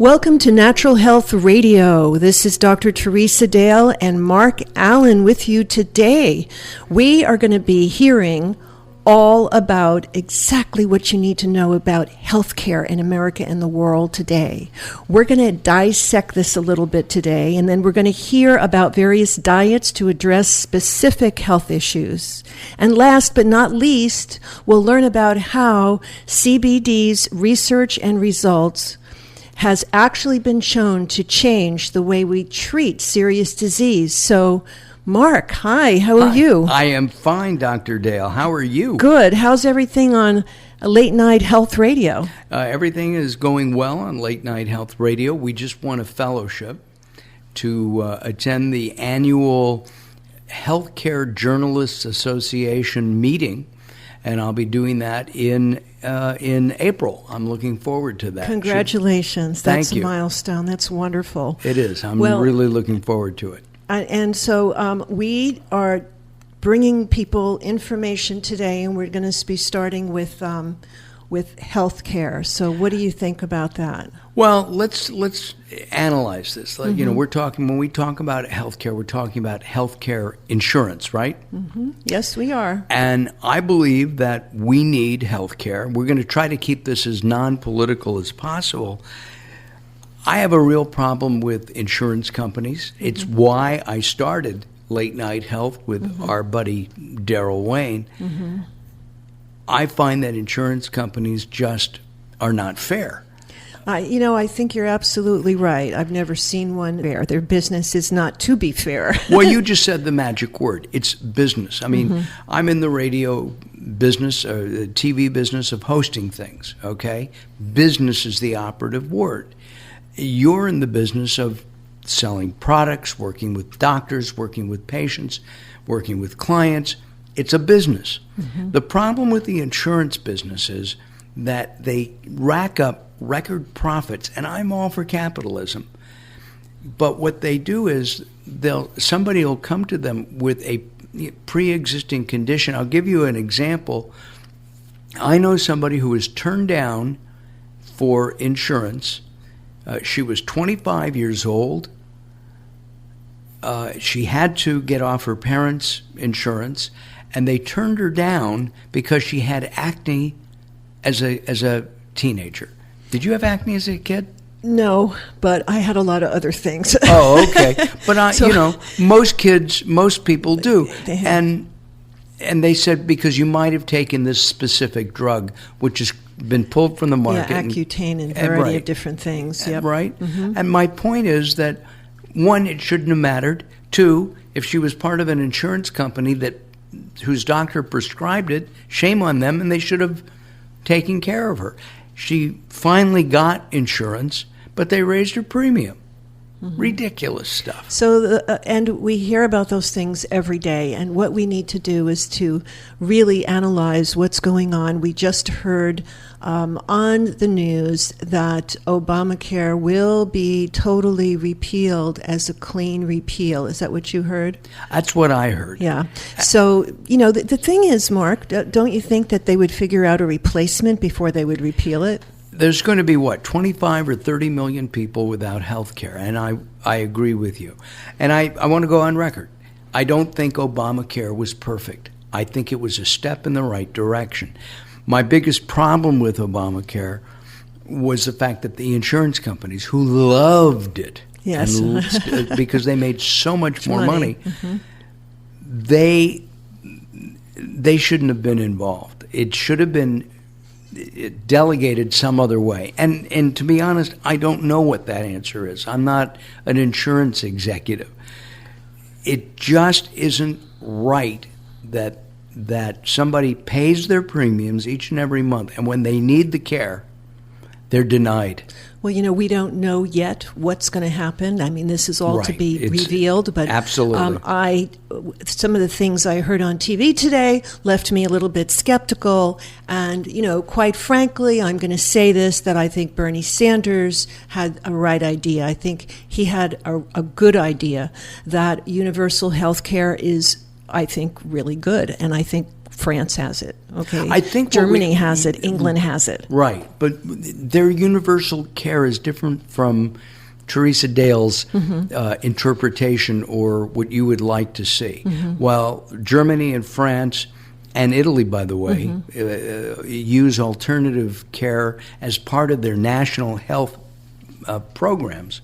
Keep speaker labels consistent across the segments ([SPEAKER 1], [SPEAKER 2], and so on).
[SPEAKER 1] Welcome to Natural Health Radio. This is Dr. Teresa Dale and Mark Alyn with you today. We are going to be hearing all about exactly what you need to know about healthcare in America and the world today. We're going to dissect this a little bit today, and then we're going to hear about various diets to address specific health issues. And last but not least, we'll learn about how CBD's research and results has actually been shown to change the way we treat serious disease. So, Mark, hi, how are you?
[SPEAKER 2] I am fine, Dr. Dale. How are you?
[SPEAKER 1] Good. How's everything on Late Night Health Radio?
[SPEAKER 2] Everything is going well on Late Night Health Radio. We just won a fellowship to attend the annual Healthcare Journalists Association meeting, and I'll be doing that in April. I'm looking forward to that.
[SPEAKER 1] Congratulations.
[SPEAKER 2] Thank you.
[SPEAKER 1] That's a milestone. That's wonderful.
[SPEAKER 2] It is. I'm really looking forward to it.
[SPEAKER 1] And so we are bringing people information today, and we're going to be starting with health care. So what do you think about that?
[SPEAKER 2] Well, let's analyze this. Mm-hmm. You know, when we talk about healthcare, we're talking about healthcare insurance, right?
[SPEAKER 1] Mm-hmm. Yes, we are.
[SPEAKER 2] And I believe that we need healthcare. We're going to try to keep this as non-political as possible. I have a real problem with insurance companies. Mm-hmm. It's why I started Late Night Health with our buddy Daryl Wayne. Mm-hmm. I find that insurance companies just are not fair.
[SPEAKER 1] I think you're absolutely right. I've never seen one fair. Their business is not to be fair.
[SPEAKER 2] Well, you just said the magic word. It's business. I mean, I'm in the radio business, the TV business of hosting things, okay? Business is the operative word. You're in the business of selling products, working with doctors, working with patients, working with clients. It's a business. Mm-hmm. The problem with the insurance business is that they rack up record profits, and I'm all for capitalism. But what they do is somebody will come to them with a pre-existing condition. I'll give you an example. I know somebody who was turned down for insurance. She was 25 years old. She had to get off her parents' insurance, and they turned her down because she had acne as a teenager. Did you have acne as a kid?
[SPEAKER 1] No, but I had a lot of other things.
[SPEAKER 2] Oh, okay. But most people do. And they said because you might have taken this specific drug, which has been pulled from the market.
[SPEAKER 1] Yeah, Accutane and a variety of different things. Yep.
[SPEAKER 2] Right. Mm-hmm. And my point is that, one, it shouldn't have mattered. Two, if she was part of an insurance company whose doctor prescribed it, shame on them, and they should have taken care of her. She finally got insurance, but they raised her premium. Mm-hmm. Ridiculous stuff.
[SPEAKER 1] So, and we hear about those things every day, and what we need to do is to really analyze what's going on. We just heard on the news that Obamacare will be totally repealed as a clean repeal. Is that what you heard?
[SPEAKER 2] That's what I heard.
[SPEAKER 1] Yeah. So, the thing is, Mark, don't you think that they would figure out a replacement before they would repeal it?
[SPEAKER 2] There's going to be, 25 or 30 million people without health care, and I agree with you. And I want to go on record. I don't think Obamacare was perfect. I think it was a step in the right direction. My biggest problem with Obamacare was the fact that the insurance companies, who loved it,
[SPEAKER 1] yes,
[SPEAKER 2] and because they made so much more money,
[SPEAKER 1] mm-hmm.
[SPEAKER 2] they shouldn't have been involved. It should have been delegated some other way. And to be honest, I don't know what that answer is. I'm not an insurance executive. It just isn't right that somebody pays their premiums each and every month, and when they need the care, they're denied.
[SPEAKER 1] Well, we don't know yet what's going to happen. I mean, this is all to be revealed. But
[SPEAKER 2] absolutely,
[SPEAKER 1] some of the things I heard on TV today left me a little bit skeptical. And quite frankly, I'm going to say this: that I think Bernie Sanders had a right idea. I think he had a good idea that universal health care is, I think, really good, and I think France has it. Okay,
[SPEAKER 2] I think
[SPEAKER 1] Germany has it. England has it.
[SPEAKER 2] Right, but their universal care is different from Teresa Dale's interpretation or what you would like to see. While Germany and France and Italy, by the way, use alternative care as part of their national health programs,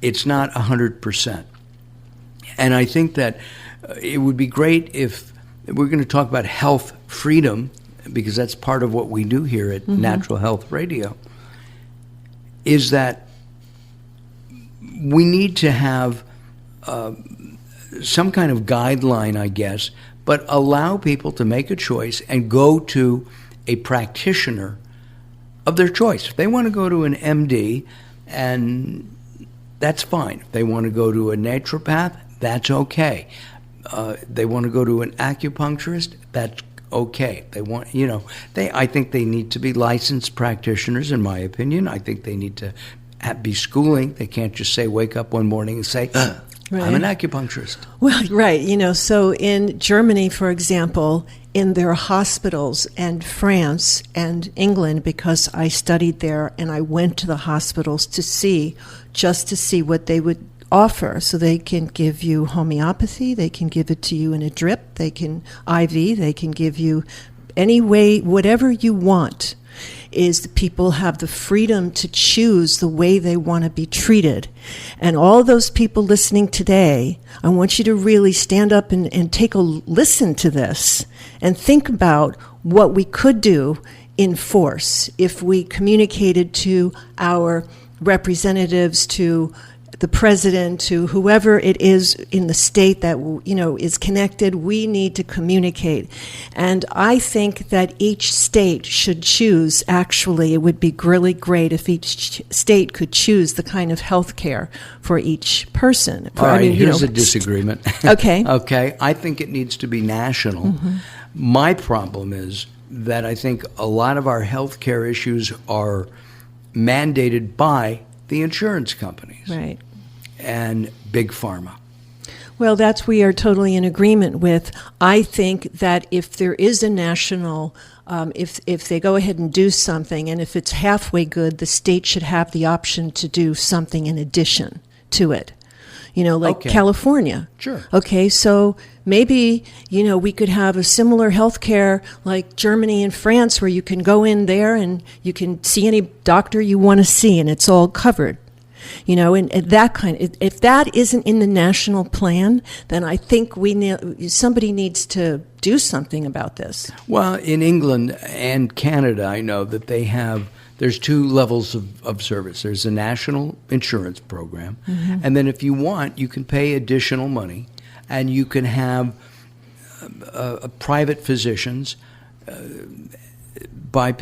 [SPEAKER 2] it's not 100%. And I think that it would be great if we're going to talk about health freedom, because that's part of what we do here at Natural Health Radio, is that we need to have some kind of guideline, I guess, but allow people to make a choice and go to a practitioner of their choice. If they want to go to an MD, and that's fine. If they want to go to a naturopath, that's okay. They want to go to an acupuncturist, that's okay. They want, I think they need to be licensed practitioners, in my opinion. I think they need to be schooling. They can't just wake up one morning and say,
[SPEAKER 1] Right.
[SPEAKER 2] I'm an acupuncturist.
[SPEAKER 1] Well, right. So in Germany, for example, in their hospitals, and France and England, because I studied there and I went to the hospitals just to see what they would offer. So they can give you homeopathy, they can give it to you in a drip, they can IV, they can give you any way, whatever you want. Is the people have the freedom to choose the way they want to be treated. And all those people listening today, I want you to really stand up and take a listen to this and think about what we could do in force if we communicated to our representatives, to the president, to whoever it is in the state that is connected. We need to communicate, and I think that each state should choose. Actually, it would be really great if each state could choose the kind of health care for each person.
[SPEAKER 2] All right, here's a disagreement.
[SPEAKER 1] Okay.
[SPEAKER 2] Okay, I think it needs to be national. My problem is that I think a lot of our health care issues are mandated by the insurance companies.
[SPEAKER 1] Right.
[SPEAKER 2] And big pharma.
[SPEAKER 1] Well, that's we are totally in agreement with. I think that if there is a national, if they go ahead and do something, and if it's halfway good, the state should have the option to do something in addition to it. Like California.
[SPEAKER 2] Sure.
[SPEAKER 1] Okay, so maybe, we could have a similar health care like Germany and France, where you can go in there and you can see any doctor you want to see, and it's all covered. And that if that isn't in the national plan, then I think somebody needs to do something about this.
[SPEAKER 2] Well, in England and Canada, I know that there's two levels of service. There's a national insurance program, and then if you want, you can pay additional money, and you can have private physicians by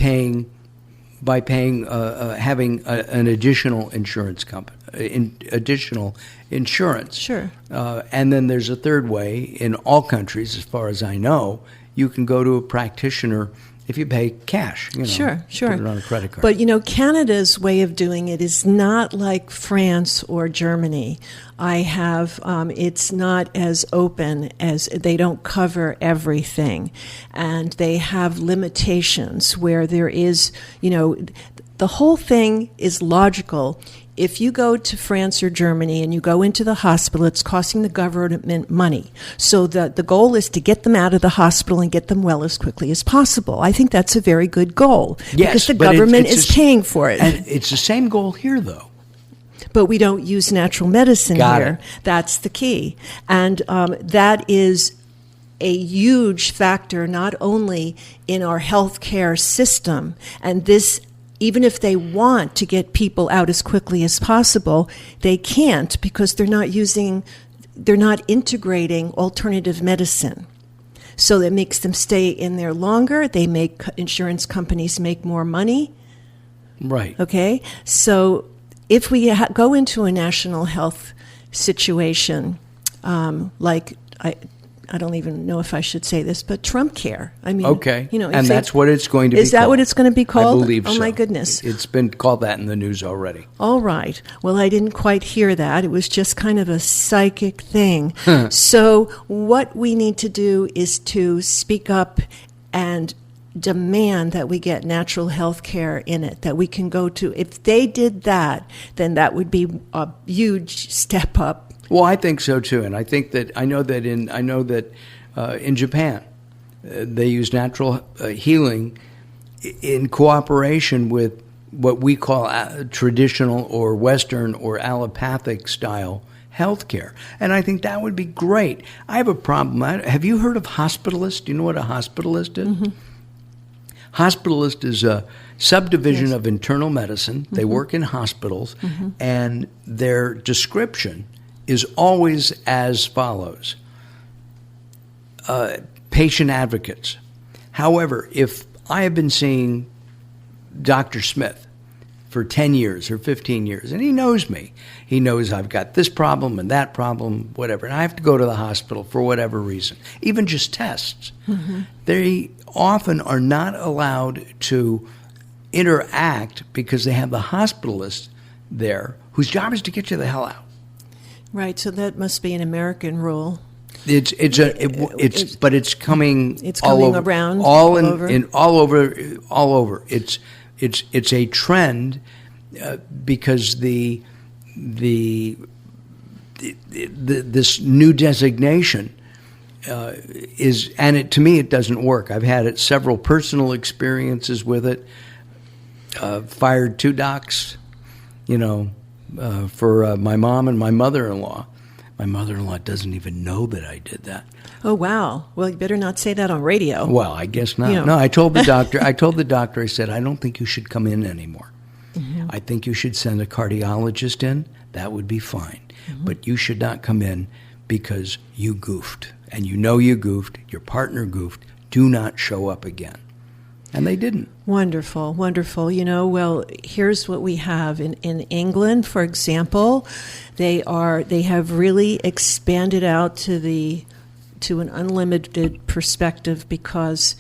[SPEAKER 2] having an additional insurance company, additional insurance.
[SPEAKER 1] Sure.
[SPEAKER 2] And then there's a third way. In all countries, as far as I know, you can go to a practitioner if you pay cash.
[SPEAKER 1] Sure.
[SPEAKER 2] Put it on a credit card.
[SPEAKER 1] But Canada's way of doing it is not like France or Germany. It's not as open, as they don't cover everything, and they have limitations where there is, the whole thing is logical. If you go to France or Germany and you go into the hospital, it's costing the government money. So the goal is to get them out of the hospital and get them well as quickly as possible. I think that's a very good goal.
[SPEAKER 2] Yes,
[SPEAKER 1] because the government is paying for it.
[SPEAKER 2] And it's the same goal here, though.
[SPEAKER 1] But we don't use natural medicine here. That's the key. And that is a huge factor, not only in our healthcare system, and this, even if they want to get people out as quickly as possible, they can't, because they're not integrating alternative medicine. So that makes them stay in there longer. They make insurance companies make more money.
[SPEAKER 2] Right.
[SPEAKER 1] Okay. So if we go into a national health situation, like I don't even know if I should say this, but Trump care. I mean,
[SPEAKER 2] okay.
[SPEAKER 1] You know,
[SPEAKER 2] and that's what it's going to be called.
[SPEAKER 1] Is that what it's going to be called?
[SPEAKER 2] I believe so.
[SPEAKER 1] Oh, my goodness.
[SPEAKER 2] It's been called that in the news already.
[SPEAKER 1] All right. Well, I didn't quite hear that. It was just kind of a psychic thing. So what we need to do is to speak up and demand that we get natural health care in it, that we can go to. If they did that, then that would be a huge step up.
[SPEAKER 2] Well, I think so too, and I think that I know that in Japan they use natural healing in cooperation with what we call traditional or Western or allopathic style healthcare, and I think that would be great. I have a problem. Have you heard of hospitalist? Do you know what a hospitalist is? Mm-hmm. Hospitalist is a subdivision of internal medicine. They work in hospitals, and their description is always as follows. Patient advocates. However, if I have been seeing Dr. Smith for 10 years or 15 years, and he knows me, he knows I've got this problem and that problem, whatever, and I have to go to the hospital for whatever reason, even just tests, they often are not allowed to interact because they have the hospitalist there whose job is to get you the hell out.
[SPEAKER 1] Right, so that must be an American rule.
[SPEAKER 2] But it's coming.
[SPEAKER 1] It's
[SPEAKER 2] all
[SPEAKER 1] coming
[SPEAKER 2] over,
[SPEAKER 1] around
[SPEAKER 2] all over. It's a trend because this new designation is, and to me it doesn't work. I've had several personal experiences with it. Fired 2 docs, for my mom and my mother-in-law. My mother-in-law doesn't even know that I did that.
[SPEAKER 1] Oh, wow. Well, you better not say that on radio.
[SPEAKER 2] Well, I guess not. No, I told the doctor, I said, I don't think you should come in anymore. Mm-hmm. I think you should send a cardiologist in. That would be fine. Mm-hmm. But you should not come in because you goofed. And you goofed. Your partner goofed. Do not show up again. And they didn't.
[SPEAKER 1] Wonderful, wonderful. Well, here's what we have in England, for example. They have really expanded out to an unlimited perspective because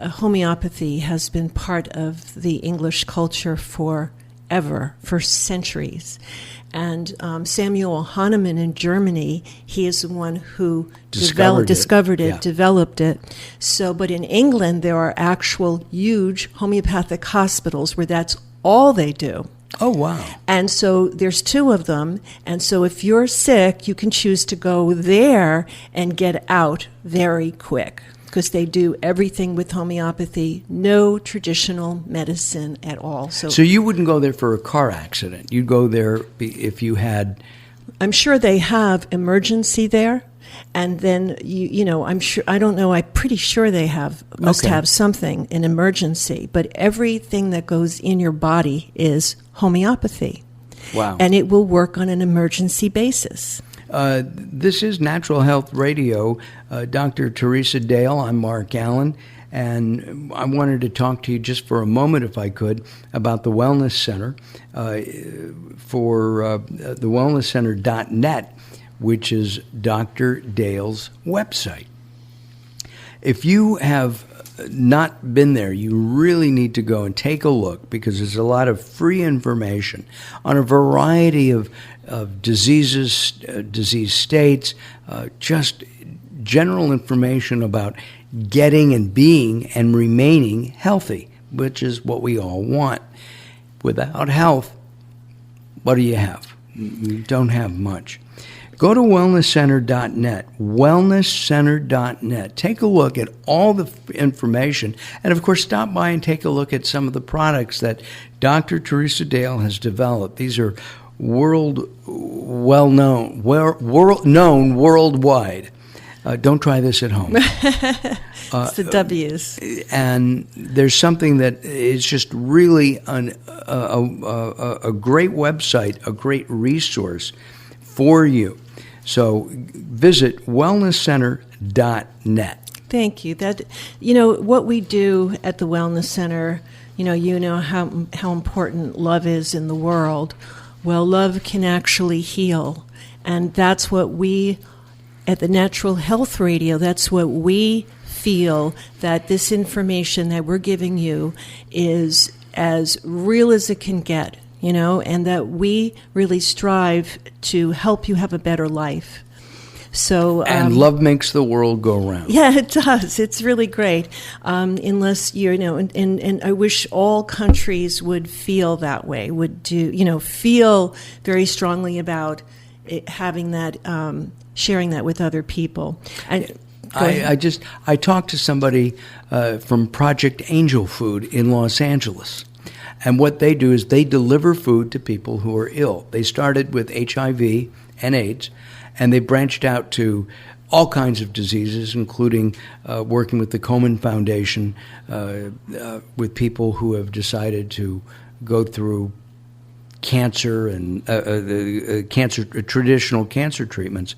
[SPEAKER 1] homeopathy has been part of the English culture forever, for centuries. And Samuel Hahnemann in Germany, he is the one who developed it. So, but in England, there are actual huge homeopathic hospitals where that's all they do.
[SPEAKER 2] Oh, wow.
[SPEAKER 1] And so there's 2 of them. And so if you're sick, you can choose to go there and get out very quick, because they do everything with homeopathy, no traditional medicine at all.
[SPEAKER 2] So you wouldn't go there for a car accident. You'd go there if you had...
[SPEAKER 1] I'm sure they have emergency there. And then, I'm sure, I don't know, I'm pretty sure they must have something, an emergency. But everything that goes in your body is homeopathy.
[SPEAKER 2] Wow.
[SPEAKER 1] And it will work on an emergency basis.
[SPEAKER 2] This is Natural Health Radio. Dr. Teresa Dale, I'm Mark Alyn, and I wanted to talk to you just for a moment, if I could, about the Wellness Center for the wellnesscenter.net, which is Dr. Dale's website. If you have not been there, you really need to go and take a look, because there's a lot of free information on a variety of diseases, disease states, just general information about getting and being and remaining healthy, which is what we all want. Without health, what do you have? You don't have much. Go to wellnesscenter.net, wellnesscenter.net. Take a look at all the information. And, of course, stop by and take a look at some of the products that Dr. Teresa Dale has developed. These are well-known worldwide. Don't try this at home.
[SPEAKER 1] It's the W's.
[SPEAKER 2] And there's something that is just really a great website, a great resource for you. So visit wellnesscenter.net.
[SPEAKER 1] Thank you. What we do at the Wellness Center, how important love is in the world. Well, love can actually heal. And that's what we at the Natural Health Radio, that's what we feel, that this information that we're giving you is as real as it can get, and that we really strive to help you have a better life. So,
[SPEAKER 2] and love makes the world go round.
[SPEAKER 1] Yeah, it does. It's really great. Unless and I wish all countries would feel that way. Feel very strongly about having that, sharing that with other people. I talked to somebody from Project Angel Food in Los Angeles. And what they do is they deliver food to people who are ill. They started with HIV and AIDS, and they branched out to all kinds of diseases, including working with the Komen Foundation, with people who have decided to go through cancer and traditional cancer treatments.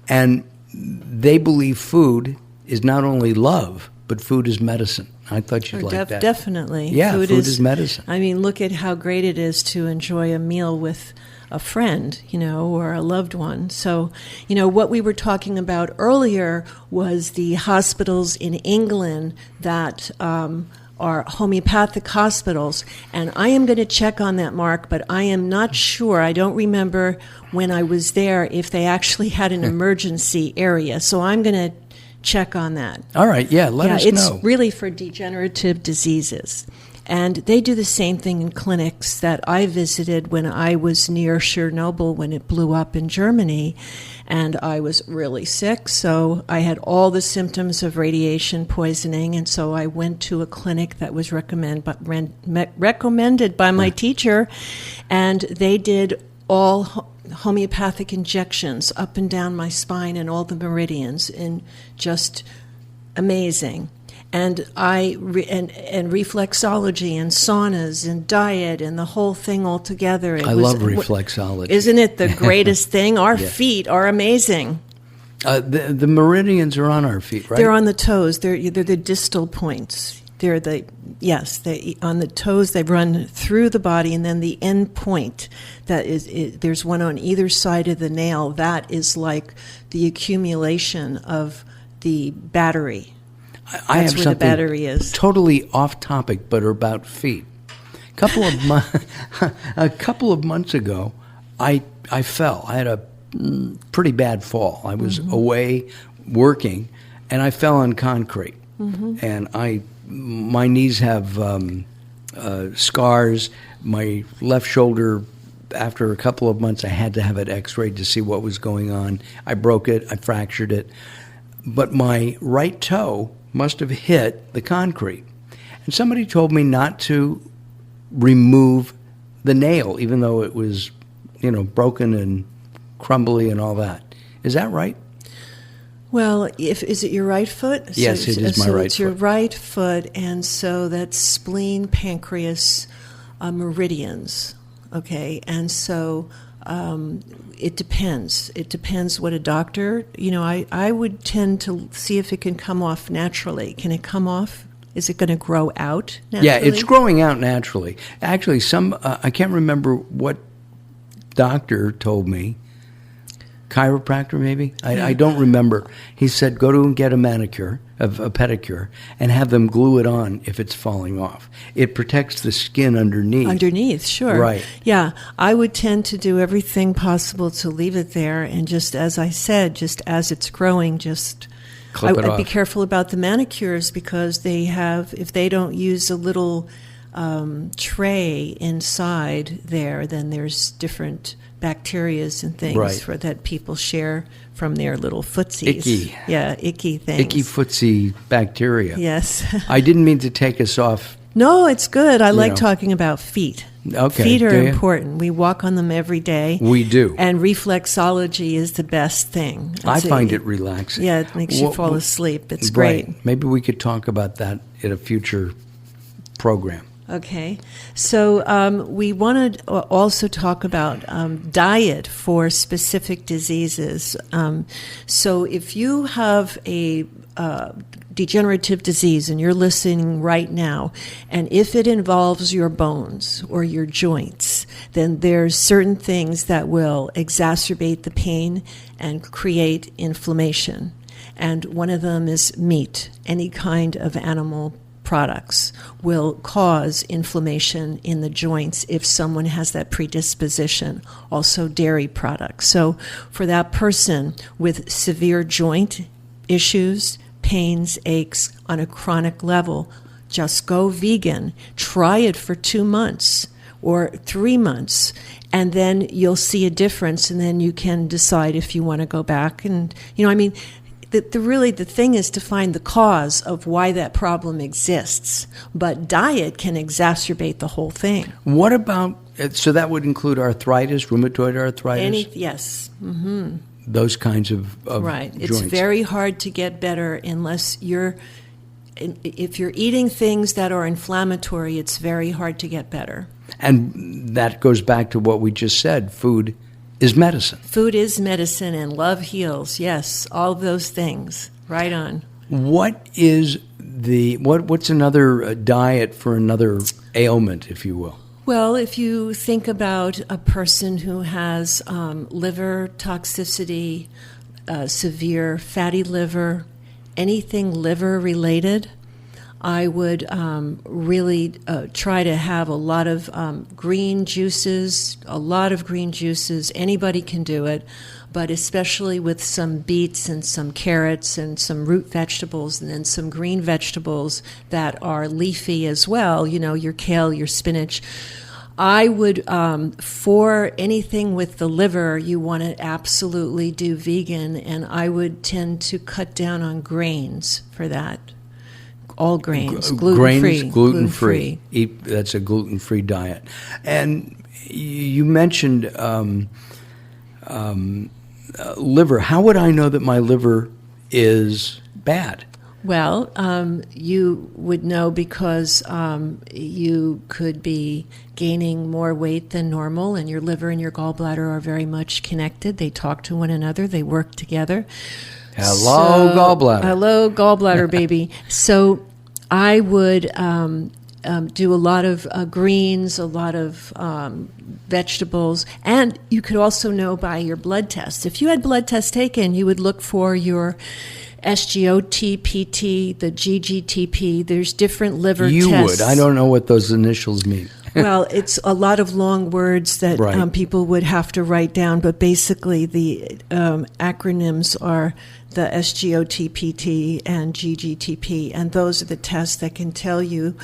[SPEAKER 1] And they believe food is not only love, but food is medicine. I thought you'd like that. Definitely.
[SPEAKER 2] Yeah, food is medicine.
[SPEAKER 1] I mean, look at how great it is to enjoy a meal with a friend, or a loved one. So, what we were talking about earlier was the hospitals in England that are homeopathic hospitals. And I am going to check on that, Mark, but I am not sure. I don't remember when I was there if they actually had an emergency area. So I'm going to check on that.
[SPEAKER 2] All right, let us know.
[SPEAKER 1] It's really for degenerative diseases. And they do the same thing in clinics that I visited when I was near Chernobyl when it blew up in Germany. And I was really sick, so I had all the symptoms of radiation poisoning. And so I went to a clinic that was recommended by my teacher. And they did all homeopathic injections up and down my spine and all the meridians, and just amazing. And and reflexology and saunas and diet and the whole thing all together.
[SPEAKER 2] I love reflexology.
[SPEAKER 1] Isn't it the greatest thing? Our feet are amazing.
[SPEAKER 2] The meridians are on our feet, right?
[SPEAKER 1] They're on the toes. They're the distal points. They on the toes. They run through the body, and then the end point there's one on either side of the nail. That is like the accumulation of the battery.
[SPEAKER 2] I have
[SPEAKER 1] where
[SPEAKER 2] something
[SPEAKER 1] the battery is.
[SPEAKER 2] Totally off topic, but about feet. A couple of months ago, I fell. I had a pretty bad fall. I was away working, and I fell on concrete. And my knees have scars. My left shoulder, after a couple of months, I had to have it x-rayed to see what was going on. I broke it. I fractured it. But my right toe must have hit the concrete. And somebody told me not to remove the nail, even though it was, broken and crumbly and all that. Is that right?
[SPEAKER 1] Well, is it your right foot?
[SPEAKER 2] Yes, it is my right foot. So
[SPEAKER 1] it's your right foot, and so that's spleen, pancreas, meridians, okay? And so it depends. It depends what a doctor, I would tend to see if it can come off naturally. Can it come off? Is it going to grow out naturally?
[SPEAKER 2] Yeah, it's growing out naturally. Actually, I can't remember what doctor told me. Chiropractor, maybe? I don't remember. He said, go to and get a pedicure, and have them glue it on if it's falling off. It protects the skin underneath.
[SPEAKER 1] Underneath, sure.
[SPEAKER 2] Right.
[SPEAKER 1] Yeah, I would tend to do everything possible to leave it there, and just as I said, just as it's growing, just
[SPEAKER 2] clip it off.
[SPEAKER 1] I'd be careful about the manicures, because if they don't use a little tray inside there, then there's different bacterias and things that people share from their little footsies.
[SPEAKER 2] Icky.
[SPEAKER 1] Yeah, icky things.
[SPEAKER 2] Icky footsie bacteria.
[SPEAKER 1] Yes.
[SPEAKER 2] I didn't mean to take us off.
[SPEAKER 1] No, it's good. I like talking about feet.
[SPEAKER 2] Okay.
[SPEAKER 1] Feet are important. We walk on them every day.
[SPEAKER 2] We do.
[SPEAKER 1] And reflexology is the best thing.
[SPEAKER 2] I find it relaxing.
[SPEAKER 1] Yeah, it makes you fall asleep. It's great.
[SPEAKER 2] Maybe we could talk about that in a future program.
[SPEAKER 1] Okay, so we want to also talk about diet for specific diseases. So if you have a degenerative disease and you're listening right now, and if it involves your bones or your joints, then there's certain things that will exacerbate the pain and create inflammation. And one of them is meat. Any kind of animal products will cause inflammation in the joints if someone has that predisposition. Also dairy products. So for that person with severe joint issues, pains, aches on a chronic level, just go vegan. Try it for 2 months or 3 months, and then you'll see a difference, and then you can decide if you want to go back. And, the thing is to find the cause of why that problem exists. But diet can exacerbate the whole thing.
[SPEAKER 2] What about, so that would include arthritis, rheumatoid arthritis?
[SPEAKER 1] Yes. Mm-hmm.
[SPEAKER 2] Those kinds of
[SPEAKER 1] right.
[SPEAKER 2] joints.
[SPEAKER 1] It's very hard to get better unless if you're eating things that are inflammatory, it's very hard to get better.
[SPEAKER 2] And that goes back to what we just said. Food is medicine.
[SPEAKER 1] Food is medicine, and love heals. Yes, all of those things. Right on.
[SPEAKER 2] What's another diet for another ailment, if you will?
[SPEAKER 1] Well, if you think about a person who has liver toxicity, severe fatty liver, anything liver related, I would really try to have a lot of green juices, Anybody can do it, but especially with some beets and some carrots and some root vegetables and then some green vegetables that are leafy as well, your kale, your spinach. I would, for anything with the liver, you want to absolutely do vegan, and I would tend to cut down on grains for that. All grains, gluten-free.
[SPEAKER 2] Gluten-free. That's a gluten-free diet. And you mentioned liver. How would I know that my liver is bad?
[SPEAKER 1] Well, you would know because you could be gaining more weight than normal, and your liver and your gallbladder are very much connected. They talk to one another. They work together.
[SPEAKER 2] Hello, gallbladder.
[SPEAKER 1] Hello, gallbladder, baby. So I would do a lot of greens, a lot of vegetables, and you could also know by your blood test. If you had blood tests taken, you would look for your SGOT-PT, the GGTP. There's different liver tests.
[SPEAKER 2] You would. I don't know what those initials mean.
[SPEAKER 1] Well, it's a lot of long words that
[SPEAKER 2] right.
[SPEAKER 1] People would have to write down, but basically the acronyms are the SGOT-PT and GGTP, and those are the tests that can tell you,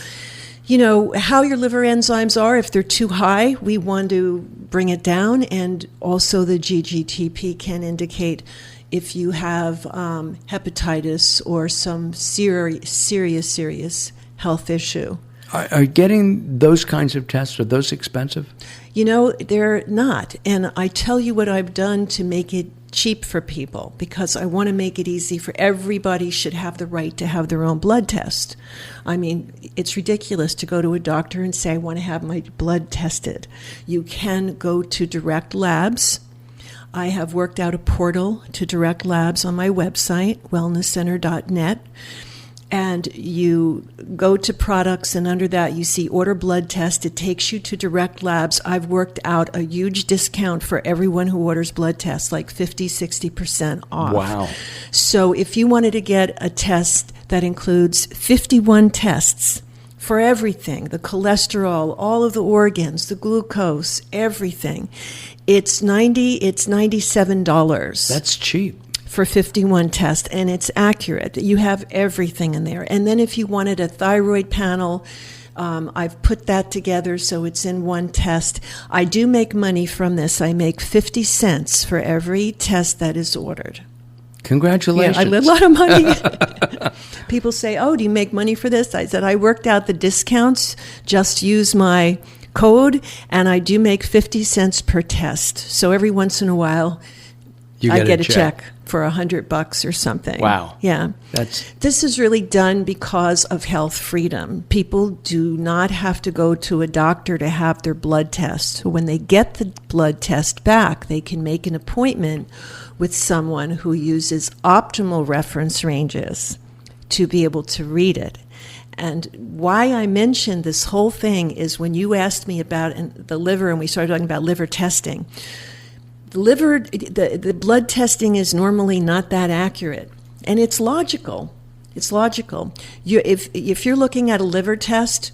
[SPEAKER 1] how your liver enzymes are. If they're too high, we want to bring it down, and also the GGTP can indicate if you have hepatitis or some serious health issue.
[SPEAKER 2] Are getting those kinds of tests, are those expensive?
[SPEAKER 1] They're not. And I tell you what I've done to make it cheap for people, because I want to make it easy for everybody. Should have the right to have their own blood test. I mean, it's ridiculous to go to a doctor and say, I want to have my blood tested. You can go to Direct Labs. I have worked out a portal to Direct Labs on my website, wellnesscenter.net. And you go to products, and under that you see order blood test. It takes you to Direct Labs. I've worked out a huge discount for everyone who orders blood tests, like 50-60% off.
[SPEAKER 2] Wow.
[SPEAKER 1] So if you wanted to get a test that includes 51 tests for everything, the cholesterol, all of the organs, the glucose, everything, it's $97.
[SPEAKER 2] That's cheap.
[SPEAKER 1] For 51 tests, and it's accurate. You have everything in there. And then if you wanted a thyroid panel, I've put that together so it's in one test. I do make money from this. I make 50 cents for every test that is ordered.
[SPEAKER 2] Congratulations.
[SPEAKER 1] Yeah, I made a lot of money. People say, oh, do you make money for this? I said, I worked out the discounts. Just use my code, and I do make 50 cents per test. So every once in a while, I get a check. for $100 or something.
[SPEAKER 2] Wow.
[SPEAKER 1] Yeah. This is really done because of health freedom. People do not have to go to a doctor to have their blood test. When they get the blood test back, they can make an appointment with someone who uses optimal reference ranges to be able to read it. And why I mentioned this whole thing is when you asked me about the liver and we started talking about liver testing. The blood testing is normally not that accurate, and it's logical. It's logical. If you're looking at a liver test,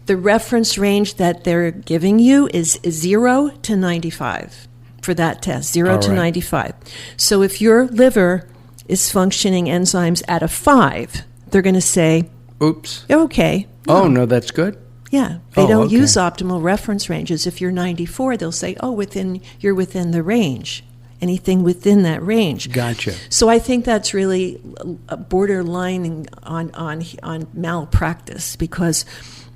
[SPEAKER 1] the reference range that they're giving you is 0 to 95 for that test, 0 to 95. So if your liver is functioning enzymes at a 5, they're going to say,
[SPEAKER 2] oops.
[SPEAKER 1] Okay.
[SPEAKER 2] Oh, no, that's good.
[SPEAKER 1] Yeah, they don't use optimal reference ranges. If you're 94, they'll say, you're within the range. Anything within that range.
[SPEAKER 2] Gotcha.
[SPEAKER 1] So I think that's really a borderline on malpractice, because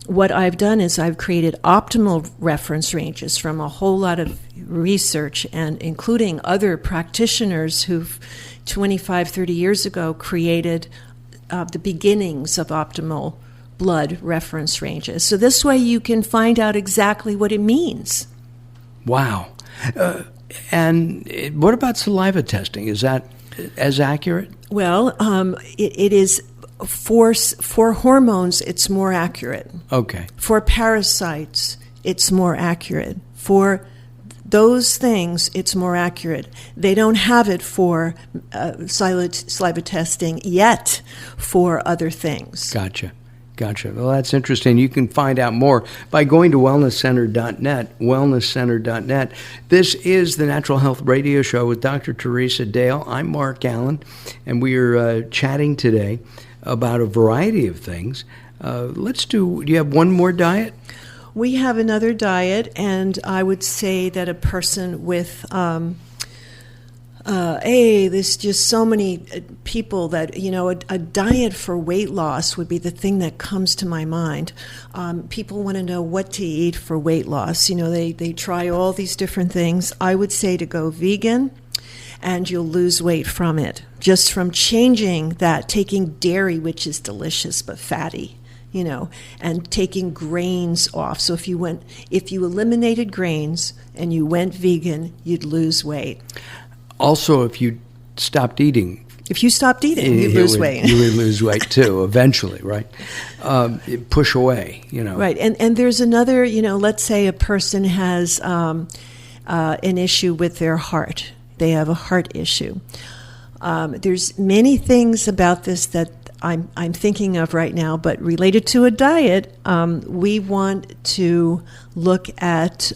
[SPEAKER 1] what I've done is I've created optimal reference ranges from a whole lot of research, and including other practitioners who've 25, 30 years ago created the beginnings of optimal blood reference ranges. So this way you can find out exactly what it means.
[SPEAKER 2] Wow. And what about saliva testing? Is that as accurate?
[SPEAKER 1] Well, it is for hormones, it's more accurate.
[SPEAKER 2] Okay.
[SPEAKER 1] For parasites, it's more accurate. For those things, it's more accurate. They don't have it for saliva testing yet for other things.
[SPEAKER 2] Gotcha. Well, that's interesting. You can find out more by going to wellnesscenter.net, wellnesscenter.net. This is the Natural Health Radio Show with Dr. Teresa Dale. I'm Mark Alyn, and we are chatting today about a variety of things. Do you have one more diet?
[SPEAKER 1] We have another diet, and I would say that a person with there's just so many people that, a diet for weight loss would be the thing that comes to my mind. People want to know what to eat for weight loss. They try all these different things. I would say to go vegan, and you'll lose weight from it. Just from changing that, taking dairy, which is delicious but fatty, and taking grains off. So if you eliminated grains and you went vegan, you'd lose weight.
[SPEAKER 2] Also, if you stopped eating.
[SPEAKER 1] If you stopped eating, you'd lose weight.
[SPEAKER 2] You would lose weight too, eventually, right? Push away,
[SPEAKER 1] Right, and there's another, let's say a person has an issue with their heart. They have a heart issue. There's many things about this that I'm thinking of right now, but related to a diet, we want to look at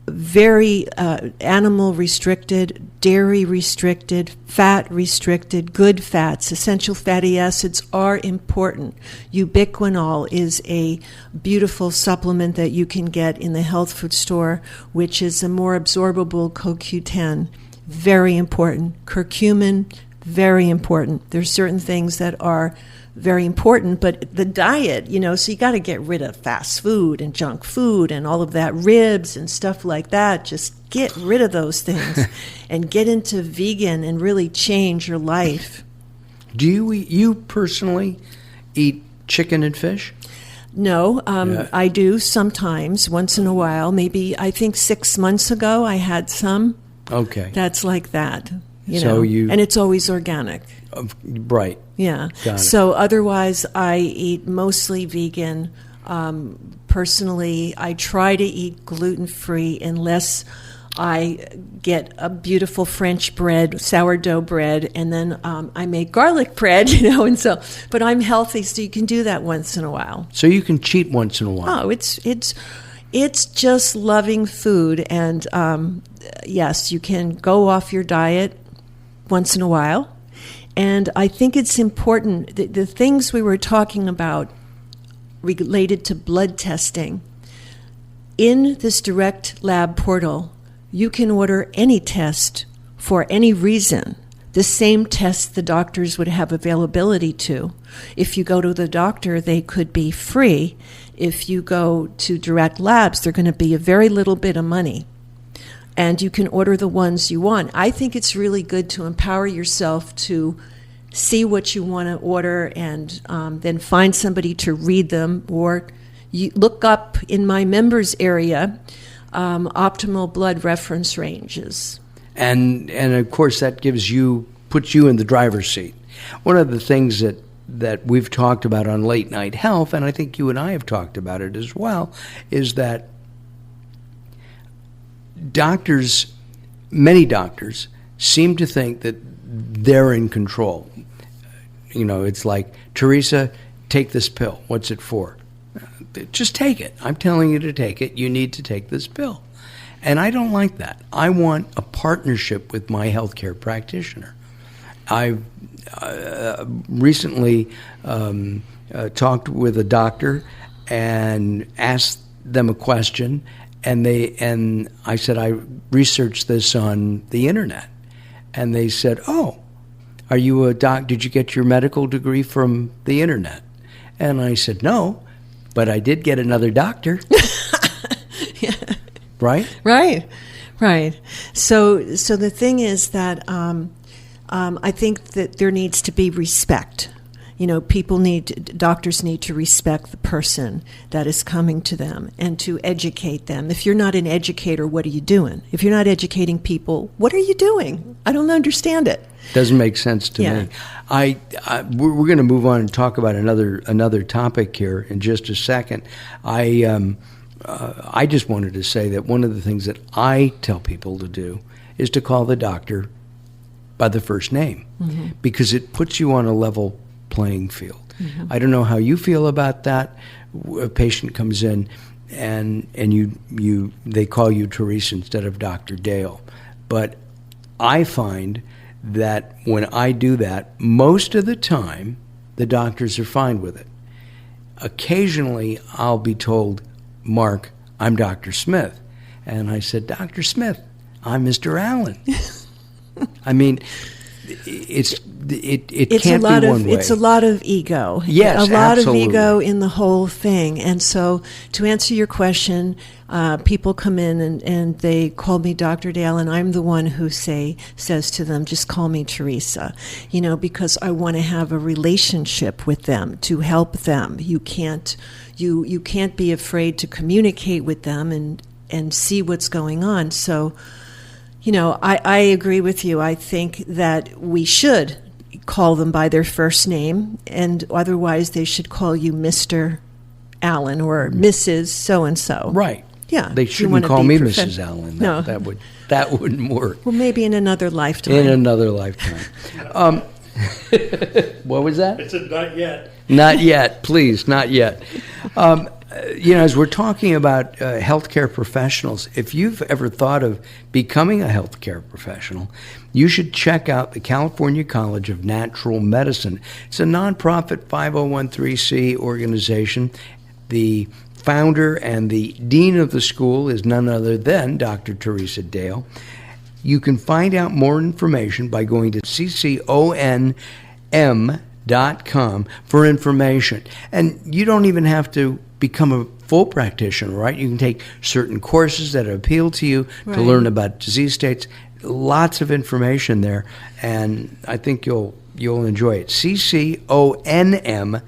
[SPEAKER 1] very animal restricted, dairy restricted, fat restricted, good fats. Essential fatty acids are important. Ubiquinol is a beautiful supplement that you can get in the health food store, which is a more absorbable CoQ10. Very important. Curcumin, very important. There's certain things that are very important, but the diet, so you got to get rid of fast food and junk food and all of that, ribs and stuff like that. Just get rid of those things and get into vegan and really change your life.
[SPEAKER 2] Do you personally eat chicken and fish?
[SPEAKER 1] No, I do sometimes, once in a while. Maybe, I think 6 months ago I had some.
[SPEAKER 2] Okay.
[SPEAKER 1] That's like that, and it's always organic.
[SPEAKER 2] Right.
[SPEAKER 1] Yeah.
[SPEAKER 2] Got it.
[SPEAKER 1] So otherwise, I eat mostly vegan. Personally, I try to eat gluten-free unless I get a beautiful French bread, sourdough bread, and then I make garlic bread, and so, but I'm healthy, so you can do that once in a while.
[SPEAKER 2] So you can cheat once in a while.
[SPEAKER 1] Oh, it's just loving food, and yes, you can go off your diet once in a while. And I think it's important, the things we were talking about related to blood testing. In this direct lab portal, you can order any test for any reason, the same test the doctors would have availability to. If you go to the doctor, they could be free. If you go to direct labs, they're going to be a very little bit of money. and you can order the ones you want. I think it's really good to empower yourself to see what you want to order and then find somebody to read them, or you look up in my members area optimal blood reference ranges.
[SPEAKER 2] And of course that puts you in the driver's seat. One of the things that we've talked about on Late Night Health, and I think you and I have talked about it as well, is that many doctors seem to think that they're in control. It's like, Teresa, take this pill. What's it for? Just take it. I'm telling you to take it. You need to take this pill. And I don't like that. I want a partnership with my healthcare practitioner. I've recently talked with a doctor and asked them a question, and I said, I researched this on the internet. And they said, "Oh, are you a doc? Did you get your medical degree from the internet?" And I said, "No, but I did get another doctor."
[SPEAKER 1] Yeah.
[SPEAKER 2] Right?
[SPEAKER 1] Right. So the thing is that I think that there needs to be respect. Doctors need to respect the person that is coming to them and to educate them. If you're not an educator, what are you doing? If you're not educating people, what are you doing? I don't understand it.
[SPEAKER 2] Doesn't make sense to me. We're going to move on and talk about another topic here in just a second. I just wanted to say that one of the things that I tell people to do is to call the doctor by the first name, because it puts you on a level playing field. I don't know how you feel about that. A patient comes in and they call you Teresa instead of Dr. Dale. But I find that when I do that, most of the time the doctors are fine with it. Occasionally I'll be told, "Mark, I'm Dr. Smith." And I said, "Dr. Smith, I'm Mr. Alyn." I mean, it can't be one way.
[SPEAKER 1] It's a lot of ego.
[SPEAKER 2] Yes,
[SPEAKER 1] a lot
[SPEAKER 2] absolutely.
[SPEAKER 1] of ego in the whole thing. And so, to answer your question, people come in and they call me Dr. Dale, and I'm the one who says to them, "Just call me Teresa," because I want to have a relationship with them to help them. You can't be afraid to communicate with them and see what's going on. So, I agree with you. I think that we should call them by their first name, and otherwise they should call you Mr. Alyn or Mrs. So-and-so.
[SPEAKER 2] Right.
[SPEAKER 1] Yeah.
[SPEAKER 2] They shouldn't call me Mrs. Alyn.
[SPEAKER 1] No.
[SPEAKER 2] That wouldn't work.
[SPEAKER 1] Well, maybe in another lifetime.
[SPEAKER 2] In another lifetime. What was that?
[SPEAKER 3] It's a not yet.
[SPEAKER 2] Not yet, please, not yet. As we're talking about healthcare professionals, if you've ever thought of becoming a healthcare professional, you should check out the California College of Natural Medicine. It's a nonprofit 501(c) organization. The founder and the dean of the school is none other than Dr. Teresa Dale. You can find out more information by going to cconm.com for information. And you don't even have to become a full practitioner, right? You can take certain courses that appeal to you to learn about disease states. Lots of information there, and I think you'll enjoy it. cconm.com.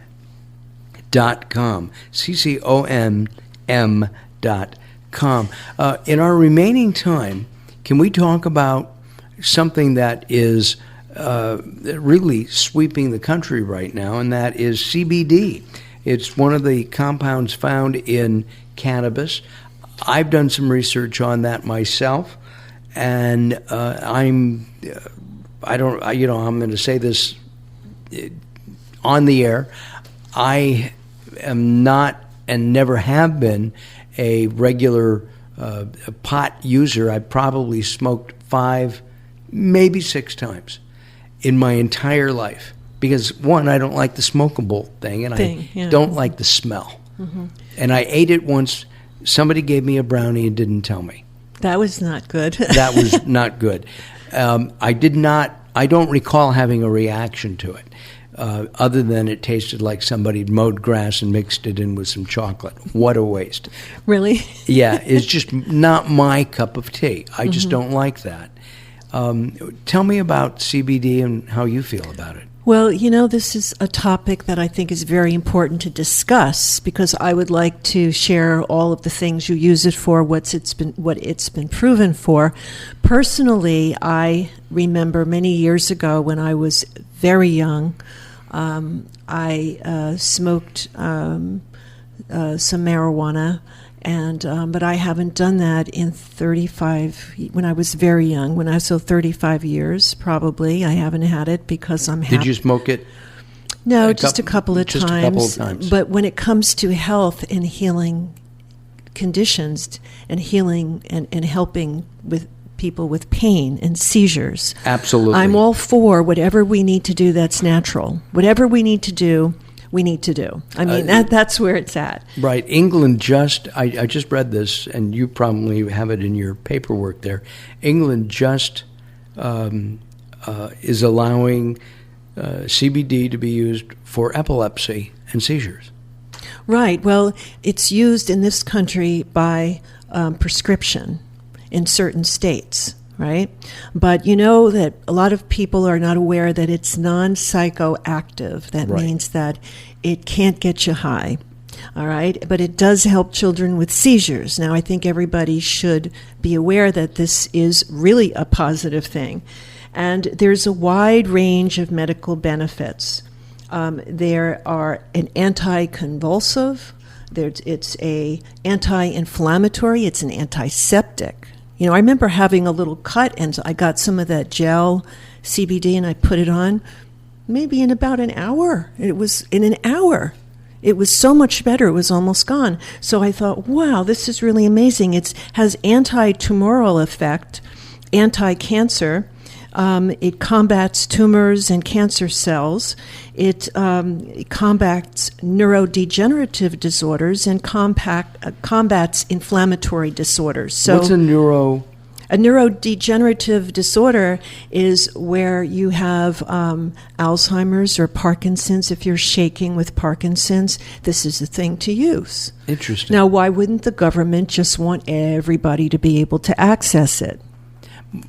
[SPEAKER 2] cconm.com. In our remaining time, can we talk about something that is really sweeping the country right now, and that is CBD. It's one of the compounds found in cannabis. I've done some research on that myself, and I'm going to say this on the air. I am not and never have been a regular pot user. I probably smoked 5, maybe 6 times in my entire life. Because, one, I don't like the smokable thing, and I don't like the smell. Mm-hmm. And I ate it once. Somebody gave me a brownie and didn't tell me.
[SPEAKER 1] That was not good.
[SPEAKER 2] That was not good. I don't recall having a reaction to it. other than it tasted like somebody mowed grass and mixed it in with some chocolate. What a waste.
[SPEAKER 1] Really?
[SPEAKER 2] Yeah, it's just not my cup of tea. I just don't like that. Tell me about CBD and how you feel about it.
[SPEAKER 1] Well, this is a topic that I think is very important to discuss, because I would like to share all of the things you use it for, what it's been proven for. Personally, I remember many years ago when I was very young, I smoked some marijuana, but I haven't done that in 35. When I was very young, 35 years probably, I haven't had it because I'm happy.
[SPEAKER 2] Did you smoke it?
[SPEAKER 1] No, just a couple of times.
[SPEAKER 2] Just a couple of times.
[SPEAKER 1] But when it comes to health and healing conditions and healing and helping with people with pain and seizures,
[SPEAKER 2] absolutely,
[SPEAKER 1] I'm all for whatever we need to do that's natural. Whatever we need to do, we need to do. I mean, that's where it's at.
[SPEAKER 2] Right. England I just read this, and you probably have it in your paperwork there. England just is allowing CBD to be used for epilepsy and seizures.
[SPEAKER 1] Right. Well, it's used in this country by prescription in certain states. Right? But you know that a lot of people are not aware that it's non-psychoactive. That means that it can't get you high. All right? But it does help children with seizures. Now, I think everybody should be aware that this is really a positive thing. And there's a wide range of medical benefits. There are an anti-convulsive. It's a anti-inflammatory. It's an antiseptic. I remember having a little cut, and I got some of that gel CBD, and I put it on maybe in about an hour. It was in an hour. It was so much better. It was almost gone. So I thought, wow, this is really amazing. It has anti-tumoral effect, anti-cancer. It combats tumors and cancer cells. It combats neurodegenerative disorders and combats inflammatory disorders. So,
[SPEAKER 2] what's a
[SPEAKER 1] neurodegenerative disorder is where you have Alzheimer's or Parkinson's. If you're shaking with Parkinson's, this is the thing to use.
[SPEAKER 2] Interesting.
[SPEAKER 1] Now, why wouldn't the government just want everybody to be able to access it?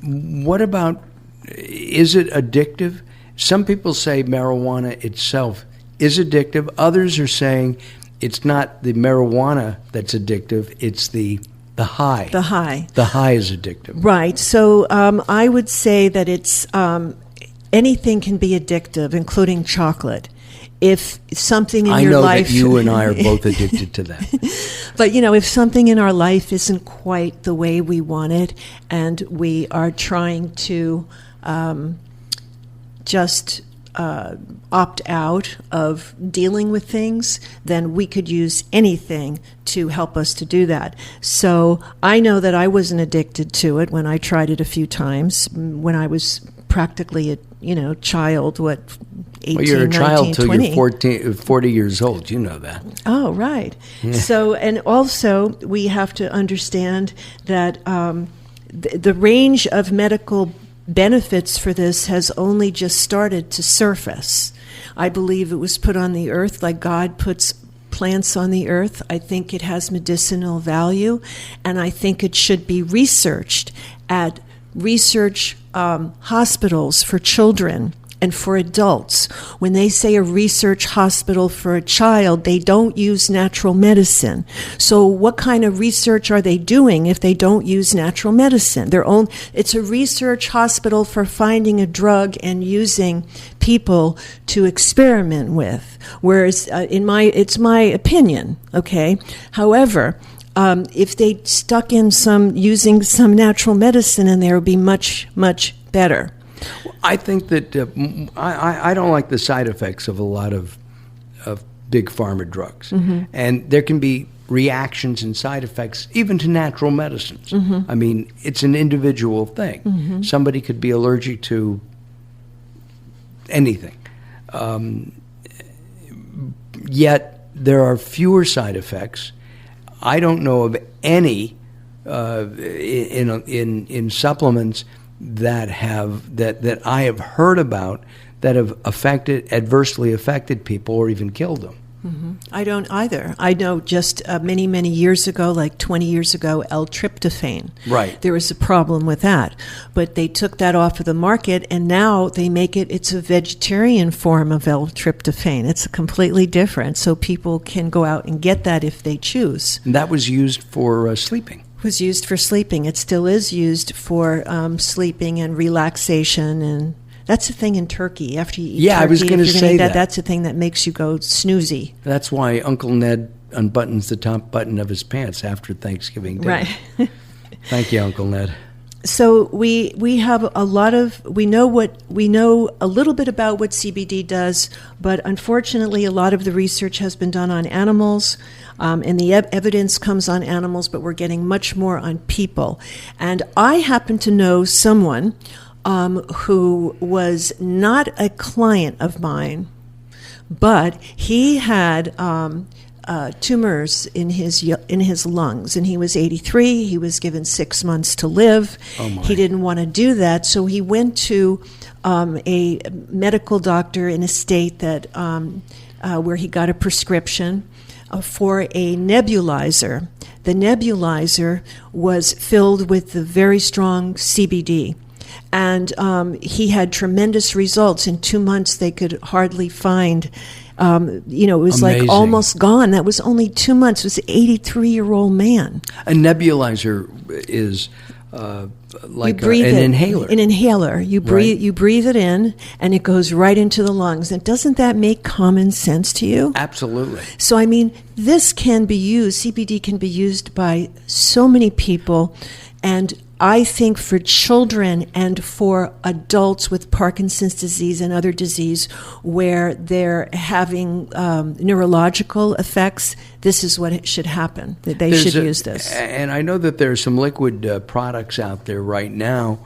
[SPEAKER 2] What about, is it addictive? Some people say marijuana itself is addictive. Others are saying it's not the marijuana that's addictive, it's the high.
[SPEAKER 1] The high.
[SPEAKER 2] The high is addictive.
[SPEAKER 1] Right. So I would say that it's anything can be addictive, including chocolate. If something in your life...
[SPEAKER 2] I know that you and I are both addicted to that.
[SPEAKER 1] But, if something in our life isn't quite the way we want it, and we are trying to just opt out of dealing with things, then we could use anything to help us to do that. So I know that I wasn't addicted to it when I tried it a few times, when I was practically a child, 18,
[SPEAKER 2] well, you're a
[SPEAKER 1] 19,
[SPEAKER 2] child till
[SPEAKER 1] 20.
[SPEAKER 2] You're 40 years old. You know that.
[SPEAKER 1] Oh, right.
[SPEAKER 2] Yeah.
[SPEAKER 1] So, and also we have to understand that the range of medical benefits for this has only just started to surface. I believe it was put on the earth like God puts plants on the earth. I think it has medicinal value, and I think it should be researched at research hospitals for children and for adults. When they say a research hospital for a child, they don't use natural medicine. So what kind of research are they doing if they don't use natural medicine? It's a research hospital for finding a drug and using people to experiment with. Whereas it's my opinion, okay? However, if they stuck in using some natural medicine in there, it would be much, much better.
[SPEAKER 2] I think that I don't like the side effects of a lot of big pharma drugs. Mm-hmm. And there can be reactions and side effects even to natural medicines. Mm-hmm. I mean, it's an individual thing. Mm-hmm. Somebody could be allergic to anything. Yet there are fewer side effects. I don't know of any in supplements that I have heard about that have adversely affected people or even killed them.
[SPEAKER 1] Mm-hmm. I don't either. I know just many, many years ago, like 20 years ago, L-tryptophan.
[SPEAKER 2] Right.
[SPEAKER 1] There was a problem with that. But they took that off of the market, and now they make it's a vegetarian form of L-tryptophan. It's completely different, so people can go out and get that if they choose.
[SPEAKER 2] And that was used for sleeping.
[SPEAKER 1] Was used for sleeping. It still is used for sleeping and relaxation, and that's the thing in turkey. After you eat turkey,
[SPEAKER 2] I was going to say that.
[SPEAKER 1] That's the thing that makes you go snoozy.
[SPEAKER 2] That's why Uncle Ned unbuttons the top button of his pants after Thanksgiving Day.
[SPEAKER 1] Right.
[SPEAKER 2] Thank you, Uncle Ned.
[SPEAKER 1] So we have we know a little bit about what CBD does, but unfortunately, a lot of the research has been done on animals, and the evidence comes on animals, but we're getting much more on people. And I happen to know someone who was not a client of mine, but he had tumors in his lungs, and he was 83. He was given 6 months to live.
[SPEAKER 2] Oh my.
[SPEAKER 1] He didn't want to do that, so he went to a medical doctor in a state that where he got a prescription for a nebulizer. The nebulizer was filled with the very strong CBD. And he had tremendous results. In 2 months, they could hardly find, it was
[SPEAKER 2] Amazing.
[SPEAKER 1] like almost gone. That was only 2 months. It was an 83-year-old man.
[SPEAKER 2] A nebulizer is like an inhaler.
[SPEAKER 1] An inhaler. You breathe it in, and it goes right into the lungs. And doesn't that make common sense to you?
[SPEAKER 2] Absolutely.
[SPEAKER 1] So, I mean, this can be used, CBD can be used by so many people, and I think for children and for adults with Parkinson's disease and other disease where they're having neurological effects, this is what should happen. That they should use this.
[SPEAKER 2] And I know that there are some liquid products out there right now.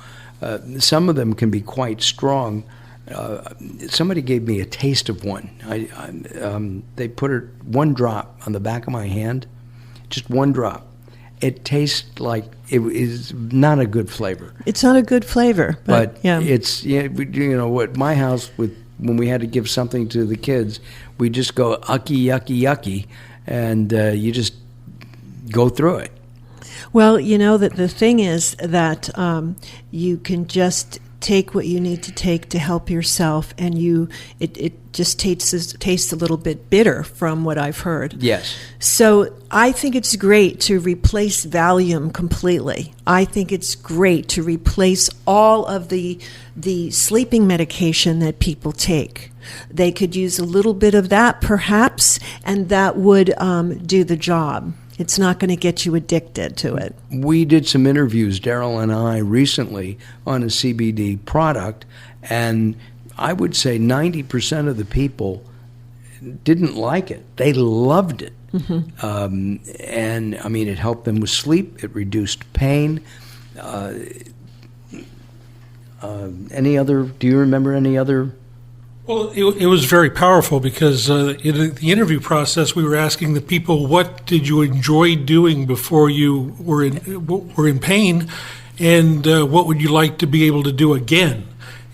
[SPEAKER 2] Some of them can be quite strong. Somebody gave me a taste of one. They put one drop on the back of my hand, just one drop. It tastes like it is not a good flavor.
[SPEAKER 1] It's not a good flavor, but yeah.
[SPEAKER 2] It's at my house when we had to give something to the kids, we just go yucky, yucky, yucky, and you just go through it.
[SPEAKER 1] Well, the thing is that you can just take what you need to take to help yourself, and it just tastes a little bit bitter from what I've heard.
[SPEAKER 2] Yes.
[SPEAKER 1] So I think it's great to replace Valium completely. I think it's great to replace all of the sleeping medication that people take. They could use a little bit of that perhaps, and that would do the job. It's not going to get you addicted to it.
[SPEAKER 2] We did some interviews, Daryl and I, recently on a CBD product, and I would say 90% of the people didn't like it. They loved it. Mm-hmm. And, I mean, it helped them with sleep. It reduced pain. Do you remember any other?
[SPEAKER 3] Well, it was very powerful because in the interview process, we were asking the people, what did you enjoy doing before you were in pain, and what would you like to be able to do again?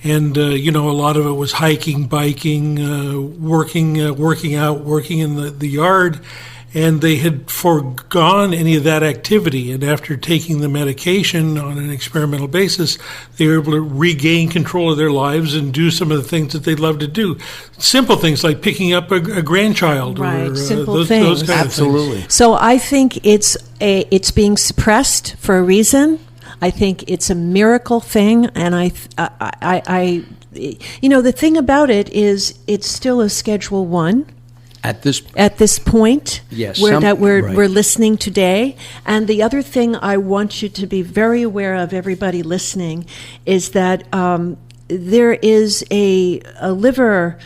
[SPEAKER 3] And, a lot of it was hiking, biking, working out, working in the yard. And they had foregone any of that activity. And after taking the medication on an experimental basis, they were able to regain control of their lives and do some of the things that they'd love to do. Simple things like picking up a grandchild.
[SPEAKER 1] Right,
[SPEAKER 3] or
[SPEAKER 1] simple things.
[SPEAKER 3] Those kind
[SPEAKER 2] Absolutely.
[SPEAKER 3] of things.
[SPEAKER 1] So I think it's being suppressed for a reason. I think it's a miracle thing, and the thing about it is it's still a Schedule 1. At this point,
[SPEAKER 2] yes,
[SPEAKER 1] we're listening today. And the other thing I want you to be very aware of, everybody listening, is that there is a liver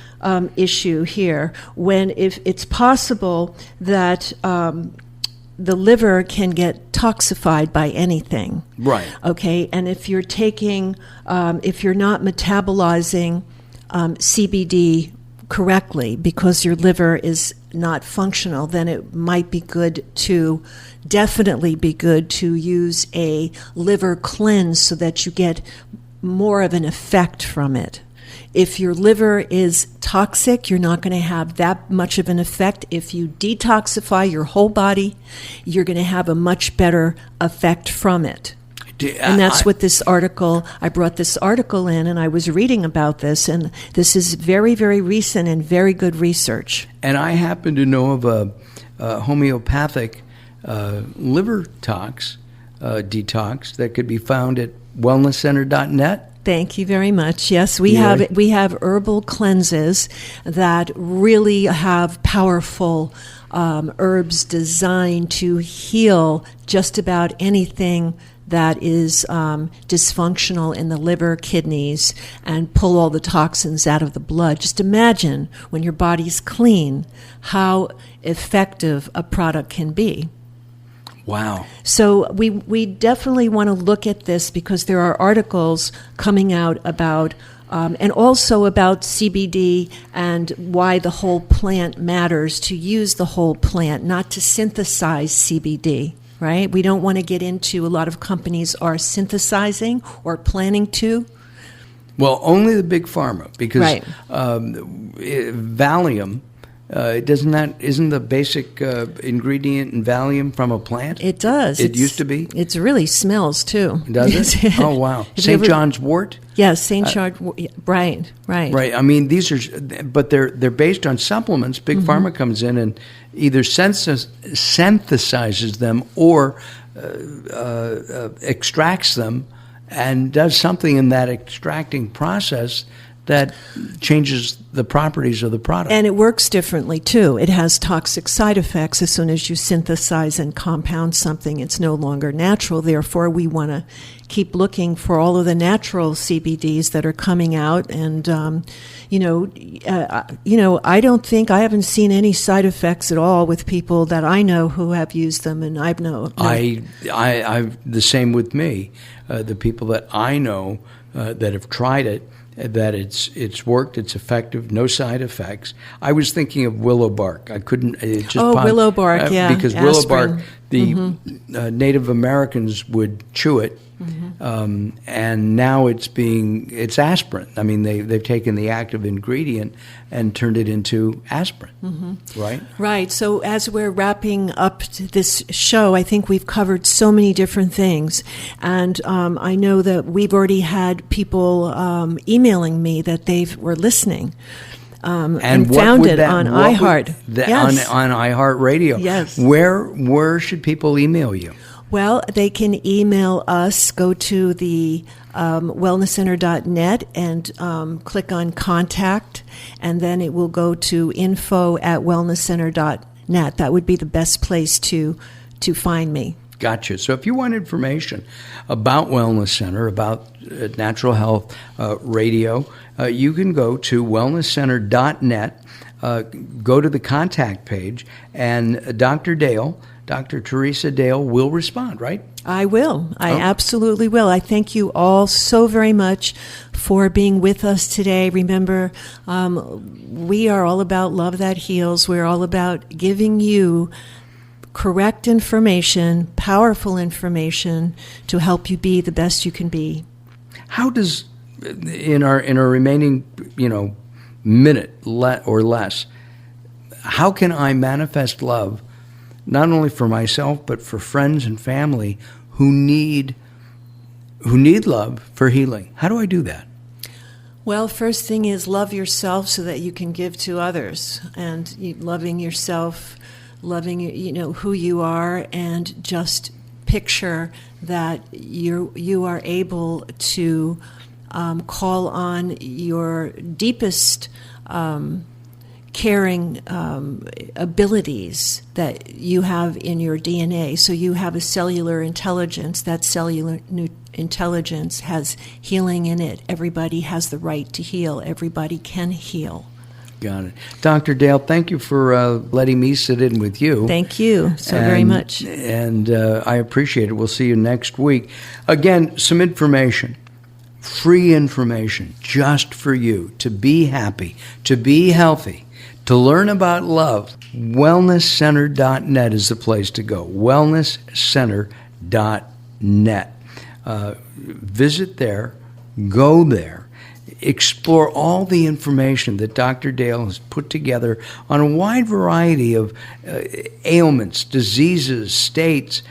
[SPEAKER 1] issue here when if it's possible that the liver can get toxified by anything.
[SPEAKER 2] Right.
[SPEAKER 1] Okay, and if you're taking, if you're not metabolizing CBD correctly because your liver is not functional, then it might be definitely be good to use a liver cleanse so that you get more of an effect from it. If your liver is toxic, you're not going to have that much of an effect. If you detoxify your whole body, you're going to have a much better effect from it. And that's what this article, I brought this article in and I was reading about this, and this is very, very recent and very good research.
[SPEAKER 2] And I happen to know of a homeopathic liver detox that could be found at wellnesscenter.net.
[SPEAKER 1] Thank you very much. Yes, we have herbal cleanses that really have powerful herbs designed to heal just about anything that is dysfunctional in the liver, kidneys, and pull all the toxins out of the blood. Just imagine when your body's clean how effective a product can be.
[SPEAKER 2] Wow.
[SPEAKER 1] So we definitely want to look at this because there are articles coming out about, and also about CBD and why the whole plant matters, to use the whole plant, not to synthesize CBD, right? We don't want to get into, a lot of companies are synthesizing or planning to.
[SPEAKER 2] Well, only the big pharma, because
[SPEAKER 1] right.
[SPEAKER 2] Valium, isn't the basic ingredient in Valium from a plant?
[SPEAKER 1] It does.
[SPEAKER 2] It used to be?
[SPEAKER 1] It really smells, too.
[SPEAKER 2] Does it? Oh, wow. St. John's wort?
[SPEAKER 1] Yes, St. John's wort. Right.
[SPEAKER 2] Right. I mean, these are, but they're based on supplements. Big Pharma comes in and either synthesizes them or extracts them and does something in that extracting process that changes the properties of the product.
[SPEAKER 1] And it works differently, too. It has toxic side effects. As soon as you synthesize and compound something, it's no longer natural. Therefore, we want to keep looking for all of the natural CBDs that are coming out. And, I haven't seen any side effects at all with people that I know who have used them, and I've known.
[SPEAKER 2] I've the same with me. The people that I know that have tried it, that it's worked, it's effective, no side effects. I was thinking of willow bark. I couldn't. It just
[SPEAKER 1] willow bark, yeah,
[SPEAKER 2] because
[SPEAKER 1] aspirin.
[SPEAKER 2] Willow bark, the Native Americans would chew it, and now it's aspirin. I mean, they've taken the active ingredient and turned it into aspirin, right?
[SPEAKER 1] Right. So as we're wrapping up this show, I think we've covered so many different things, and I know that we've already had people emailing me that they were listening. And found it on iHeart.
[SPEAKER 2] Yes. On iHeart Radio.
[SPEAKER 1] Yes.
[SPEAKER 2] Where should people email you?
[SPEAKER 1] Well, they can email us. Go to the wellnesscenter.net and click on contact, and then it will go to info@wellnesscenter.net. That would be the best place to find me.
[SPEAKER 2] Gotcha. So if you want information about Wellness Center, about Natural Health Radio, you can go to wellnesscenter.net, go to the contact page, and Dr. Teresa Dale will respond, right?
[SPEAKER 1] I will. I absolutely will. I thank you all so very much for being with us today. Remember, we are all about love that heals. We're all about giving you correct information, powerful information to help you be the best you can be.
[SPEAKER 2] How does, in our remaining, minute or less, how can I manifest love not only for myself but for friends and family who need love for healing? How do I do that?
[SPEAKER 1] Well, first thing is love yourself so that you can give to others, and loving yourself, loving who you are, and just picture that you are able to call on your deepest caring abilities that you have in your DNA. So you have a cellular intelligence. That cellular intelligence has healing in it. Everybody has the right to heal. Everybody can heal.
[SPEAKER 2] Got it. Dr. Dale, thank you for letting me sit in with you.
[SPEAKER 1] Thank you very much.
[SPEAKER 2] And I appreciate it. We'll see you next week. Again, some information, free information, just for you, to be happy, to be healthy, to learn about love. WellnessCenter.net is the place to go. WellnessCenter.net. Visit there, go there. explore all the information that Dr. Dale has put together on a wide variety of ailments, diseases, states,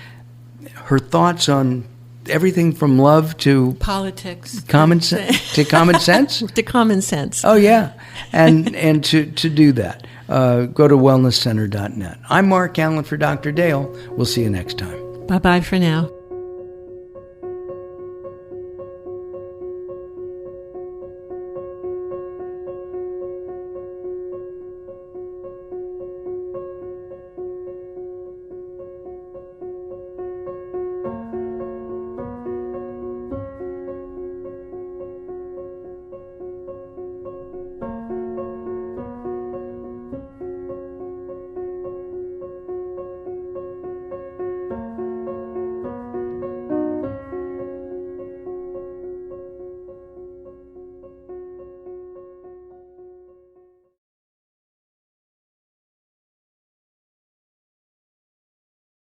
[SPEAKER 2] her thoughts on everything from love to
[SPEAKER 1] politics,
[SPEAKER 2] common sense, to common sense.
[SPEAKER 1] To common sense.
[SPEAKER 2] Oh yeah, and to do that, go to wellnesscenter.net. I'm Mark Alyn for Dr. Dale. We'll see you next time.
[SPEAKER 1] Bye bye for now.